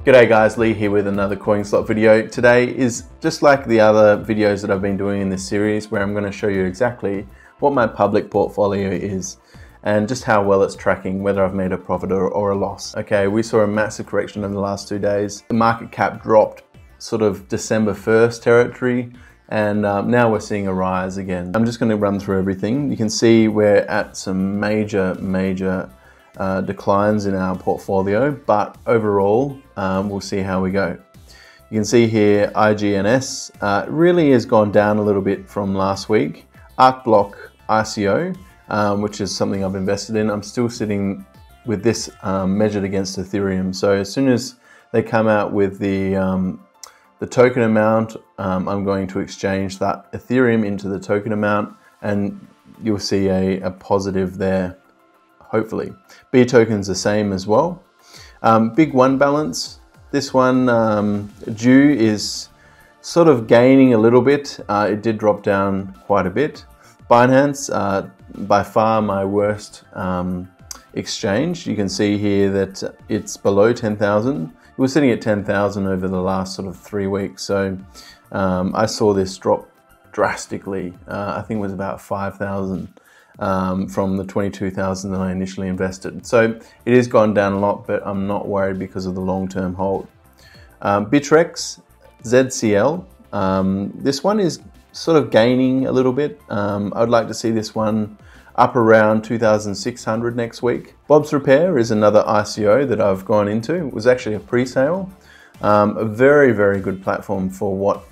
G'day guys, Lee here with another CoinSlot video. Today is just like the other videos that I've been doing in this series, where I'm going to show you exactly what my public portfolio is and just how well it's tracking, whether I've made a profit or a loss. Okay, we saw a massive correction in the last 2 days. The market cap dropped sort of December 1st territory, and now we're seeing a rise again. I'm just going to run through everything. You can see we're at some major declines in our portfolio, but overall we'll see how we go. You can see here IGNS really has gone down a little bit from last week. ArcBlock ICO, which is something I've invested in, I'm still sitting with this measured against Ethereum. So as soon as they come out with the token amount, I'm going to exchange that Ethereum into the token amount, and you'll see a positive there, hopefully. B token's the same as well. Big one balance. This one, due is sort of gaining a little bit. It did drop down quite a bit. Binance, by far my worst exchange. You can see here that it's below 10,000. It was sitting at 10,000 over the last sort of 3 weeks. So I saw this drop drastically. I think it was about 5,000 from the 22,000 that I initially invested. So it has gone down a lot, but I'm not worried because of the long-term hold. Bittrex, ZCL, this one is sort of gaining a little bit. I'd like to see this one up around 2,600 next week. Bob's Repair is another ICO that I've gone into. It was actually a pre-sale. A very, very good platform for what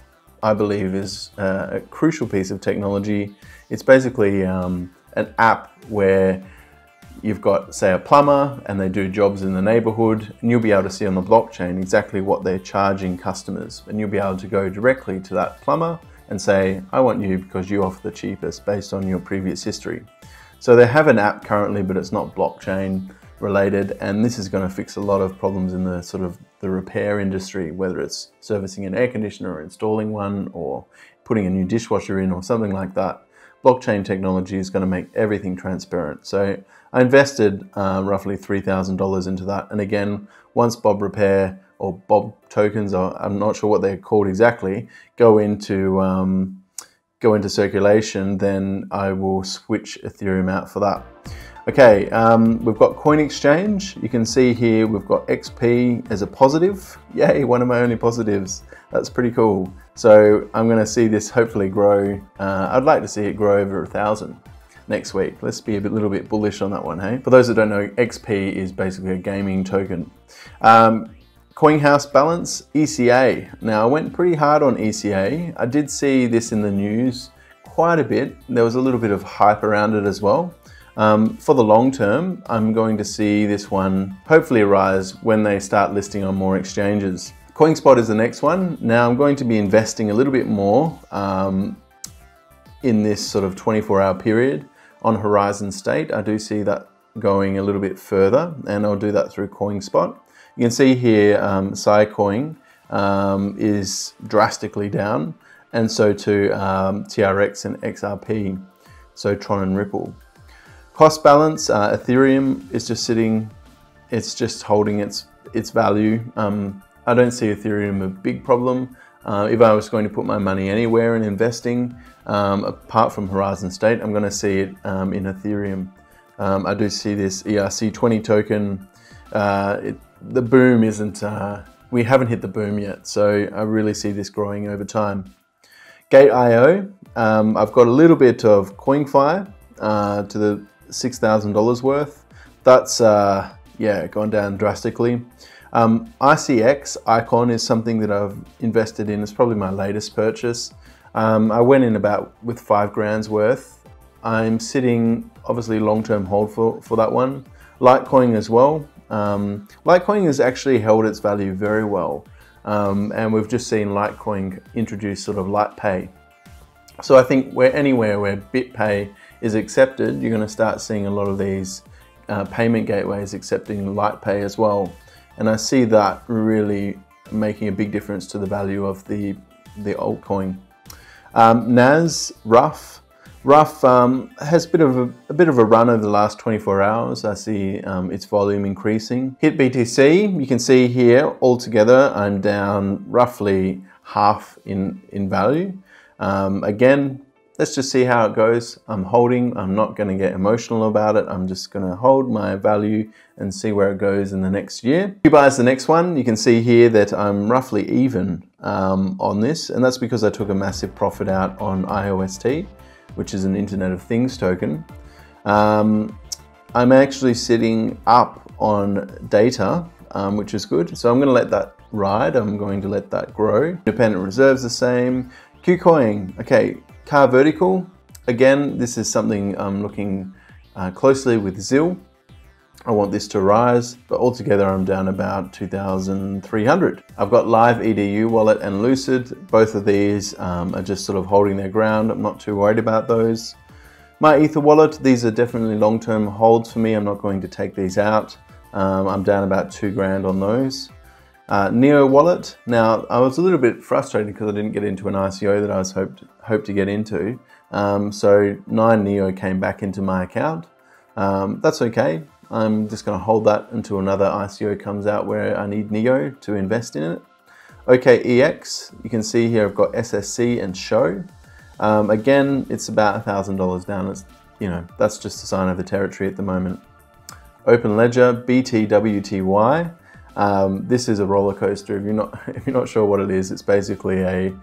I believe is a crucial piece of technology. It's basically an app where you've got, say, a plumber and they do jobs in the neighborhood, and you'll be able to see on the blockchain exactly what they're charging customers. And you'll be able to go directly to that plumber and say, I want you because you offer the cheapest based on your previous history. So they have an app currently, but it's not blockchain related, and this is going to fix a lot of problems in the sort of the repair industry, whether it's servicing an air conditioner or installing one or putting a new dishwasher in or something like that. Blockchain technology is going to make everything transparent. So I invested roughly $3,000 into that, and again, once Bob Repair or Bob tokens, or I'm not sure what they're called exactly, go into circulation, then I will switch Ethereum out for that. Okay, we've got Coin Exchange. You can see here we've got XP as a positive. Yay, one of my only positives. That's pretty cool. So I'm going to see this hopefully grow. I'd like to see it grow over 1,000 next week. Let's be a little bit bullish on that one, hey? For those that don't know, XP is basically a gaming token. CoinHouse Balance, ECA. Now I went pretty hard on ECA. I did see this in the news quite a bit. There was a little bit of hype around it as well. For the long term, I'm going to see this one hopefully rise when they start listing on more exchanges. CoinSpot is the next one. Now I'm going to be investing a little bit more in this sort of 24-hour period on Horizon State. I do see that going a little bit further, and I'll do that through CoinSpot. You can see here Scicoin is drastically down, and so too TRX and XRP, so Tron and Ripple. Cost balance, Ethereum is just sitting, it's just holding its value. I don't see Ethereum a big problem. If I was going to put my money anywhere in investing, apart from Horizon State, I'm going to see it in Ethereum. I do see this ERC20 token. The boom isn't, we haven't hit the boom yet, so I really see this growing over time. Gate.io, I've got a little bit of CoinFi to the $6,000 worth. That's, yeah, gone down drastically. ICX, Icon, is something that I've invested in. It's probably my latest purchase. I went in with 5 grand's worth. I'm sitting, obviously, long-term hold for that one. Litecoin as well. Litecoin has actually held its value very well, and we've just seen Litecoin introduce sort of LitePay. So I think anywhere where BitPay is accepted, you're going to start seeing a lot of these payment gateways accepting LitePay as well, and I see that really making a big difference to the value of the altcoin. NAS, rough. Rough has a bit of a run over the last 24 hours. I see its volume increasing. Hit BTC, you can see here altogether I'm down roughly half in value. Again, let's just see how it goes. I'm holding, I'm not going to get emotional about it. I'm just going to hold my value and see where it goes in the next year. If you buy the next one, you can see here that I'm roughly even on this, and that's because I took a massive profit out on IOST, which is an Internet of Things token. I'm actually sitting up on data, which is good. So I'm going to let that ride. I'm going to let that grow. Independent reserves the same. KuCoin, okay, car vertical. Again, this is something I'm looking closely with ZIL. I want this to rise, but altogether I'm down about 2,300. I've got Live EDU wallet and Lucid. Both of these are just sort of holding their ground. I'm not too worried about those. My Ether wallet, these are definitely long-term holds for me. I'm not going to take these out. I'm down about 2 grand on those. Neo wallet. Now, I was a little bit frustrated because I didn't get into an ICO that I was hoped to get into. So 9 Neo came back into my account. That's okay. I'm just going to hold that until another ICO comes out where I need Neo to invest in it. OKEX, you can see here I've got SSC and Show. Again, it's about $1,000 down. It's, you know, that's just a sign of the territory at the moment. Open Ledger, BTWTY. This is a roller coaster. If you're not sure what it is, it's basically a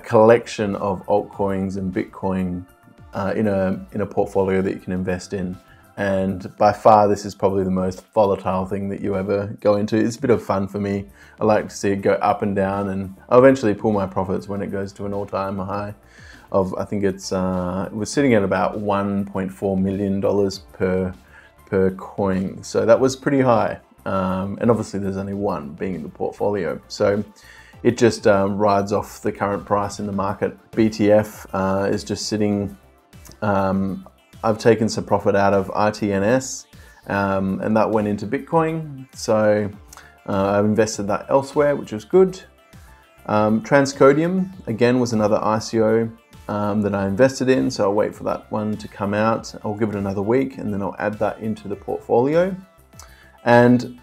collection of altcoins and Bitcoin in a portfolio that you can invest in. And by far, this is probably the most volatile thing that you ever go into. It's a bit of fun for me. I like to see it go up and down, and I'll eventually pull my profits when it goes to an all-time high of, I think it was sitting at about $1.4 million per coin. So that was pretty high. And obviously there's only one being in the portfolio. So it just rides off the current price in the market. BTF is just sitting, I've taken some profit out of RTNS and that went into Bitcoin. So I've invested that elsewhere, which was good. Transcodium, again, was another ICO that I invested in. So I'll wait for that one to come out. I'll give it another week and then I'll add that into the portfolio. And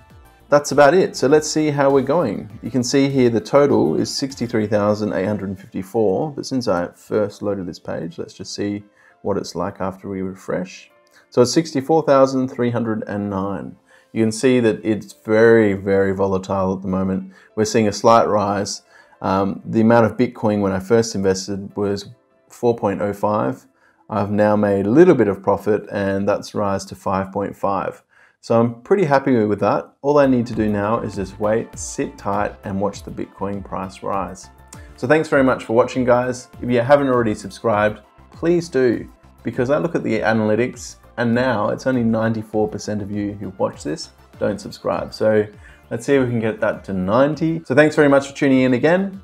that's about it. So let's see how we're going. You can see here the total is 63,854. But since I first loaded this page, let's just see what it's like after we refresh. So it's 64,309. You can see that it's very, very volatile at the moment. We're seeing a slight rise. The amount of Bitcoin when I first invested was 4.05. I've now made a little bit of profit and that's rise to 5.5. So I'm pretty happy with that. All I need to do now is just wait, sit tight and watch the Bitcoin price rise. So thanks very much for watching, guys. If you haven't already subscribed, please do, because I look at the analytics and now it's only 94% of you who watch this don't subscribe. So let's see if we can get that to 90. So thanks very much for tuning in again.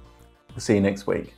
We'll see you next week.